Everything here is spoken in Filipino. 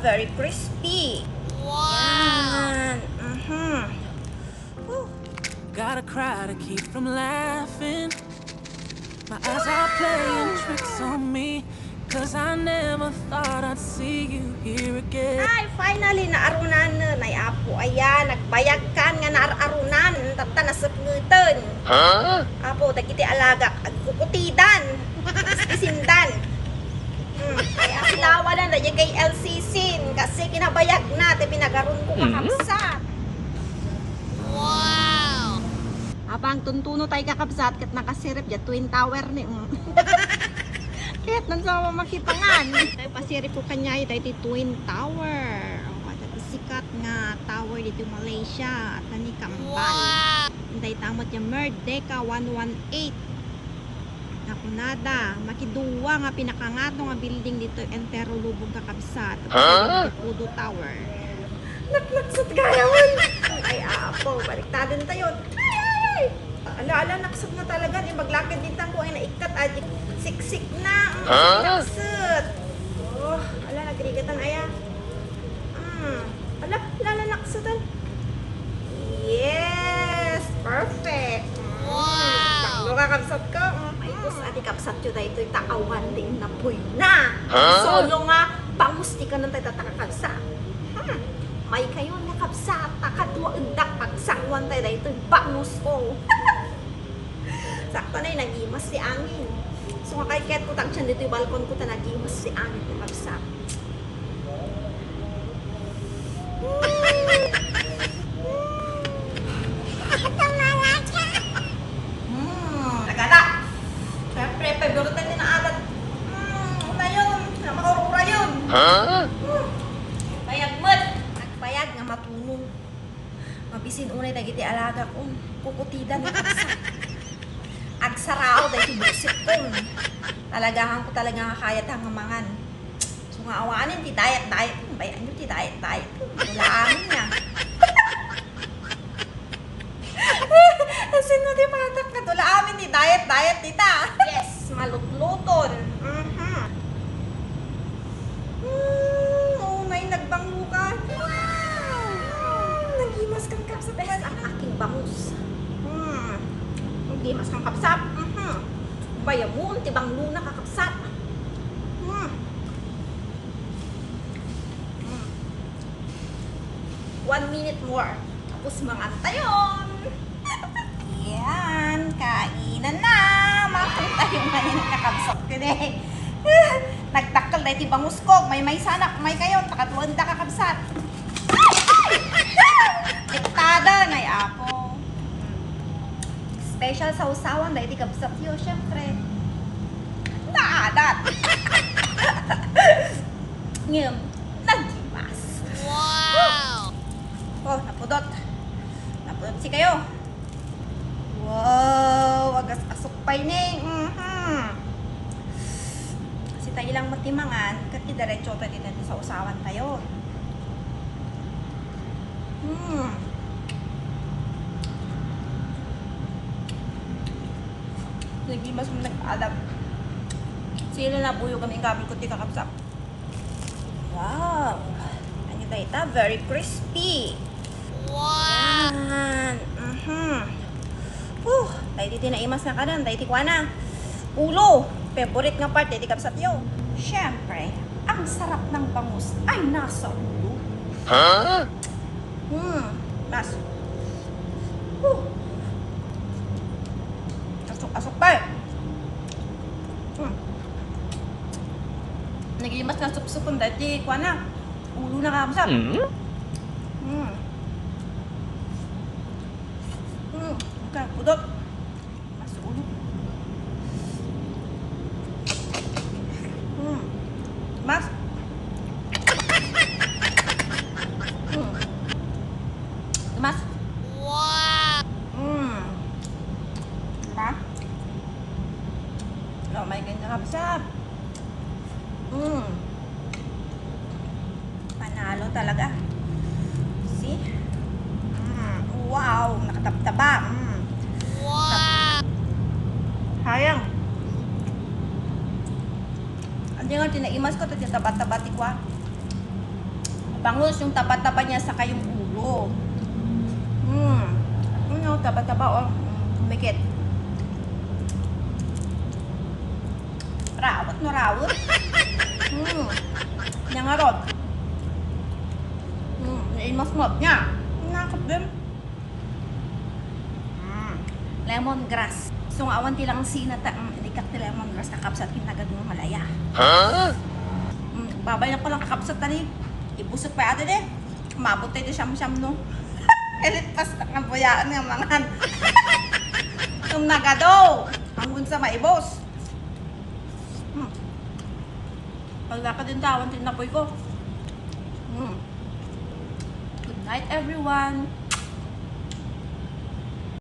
very crispy. Wow! Yan. Woo. Gotta cry to keep from laughing. My eyes are playing tricks on me, cause I never thought I'd see you here again. Ay, finally, naarunan na. Apo, ayan, nagbayag kan nga naararunan. Tata nasap ngutan. Apo, dagiti alaga, agkukutidan. Isindan. Kaya silawa na dyan kay LCC. Kasi kinabayag na, te pinagaron ko kakabsat. Wow! Abang tuntuno tayo kakabsat, kat nakasirip dyan, Twin Tower ni. Kahit nansama makitangan. Tayo pasirip ko kanya, tayo ti Twin Tower. Sikat nga tower dito Malaysia at nani Kambal. Wow! Hintay tamot yung Merdeka 118. Nakunada, makiduwa nga pinakangato nga building dito entero lubog kakabsat. Pudo Tower. Naksat gaya mo. Ay apo, baliktado na tayo. Ay! Ala, naksat na talaga. Di maglakad din ko ay naikat. Ay, siksik na. Naksat. Oh, ala, nagrigatan aya. Ala, naksatan. Yes! Perfect! Wow! Baklo kakabsat ko. Ipos ati kapsat yun dahil ito'y taawan din na puy na. Solo nga, pangusti ka ng tayo tatakakabsat. May kayo nakabsat. Takadwa undak pagsangwan tayo dahil ito'y bangus ko. Sakto na yung nag-imas si angin. So nga kahit kutang siya dito yung balkon ko ta nag-imas si angin ng kapsat. Nagala. Siyempre, favorite din na alat. Una yun. Namakurura yun. Bayag mo't. Nagbayag nga matunong. Mabisin unay dagiti alaga kong kukutidan na kapsa. Agsarao dahil busit kong. Talagahan ko talaga nga kayat hangamangan. So nga awanin, ti diet. Bayan nyo, ti diet. Wala amin niya. Sino di matak na tula amin ni diet tita. Yes, malutluton. Oh, may nagbanglukan. Wow! Nagimas kang kapsap. Yes, ang aking bangus. Nagimas kang kapsap. Bayamun, tibang luna kakapsap. 1 minute more. Tapos mga tayon. Yan, kainan na. Makang tayo ngayon nakakabsok today. Nagtakal dahil bangus ko. May sanak, may kayo. Takatuan da kakabsat. Diktada na apo. Special sa usawan dahil di kabsat yun, syempre. Naadat. Ngayon, nagimas. Wow! Oh, napudot. Napudot si kayo. Wow, agas asukpay ni. Kasi tayo lang matimangan, kat diretso tayo dito sa usawan tayo. Nagimas mo nag-alab. Sila na buyo kami gamit ko ti kakapsap. Wow. Ano tayo ita? Very crispy. Wow! Yan. Tayo dito na imas na kanan. Tayo tikwa na. Ulo. Favorite nga part. Tayo tikapsat yun. Siyempre, ang sarap ng bangus ay nasa ulo. Mas. Asok pa eh. Nagimas na sup-supon. Tayo tikwa na. Ulo na kakapsat. Okay, udot. Mas ulo. Mas. Mas. Wow! Diba? Oh my God, nakabsap. Panalo talaga. See? Wow, nakataba-taba. Wow! Sayang. Hindi nga tinaimas ko, ito taba-taba tikwa. Bangus yung taba-taba niya sa kayong ulo. Ano, taba-taba, oh. Kumikit. Rawat na rawat. Yang ngarot. Mas-mot niya. Nakap din. Lemongrass. So, awan tilang sinata. Ikat ti lemongrass na kapsat kinagad mo malaya. Babay na ko lang kakapsat tali. Ibusot pa ate de. Mabot tayo siyam-siyam no. Elit pas na buyaan ng mga yung nagado. Hanggun sa maibos. Paglakad din tawan, tinapoy ko. Good night, everyone.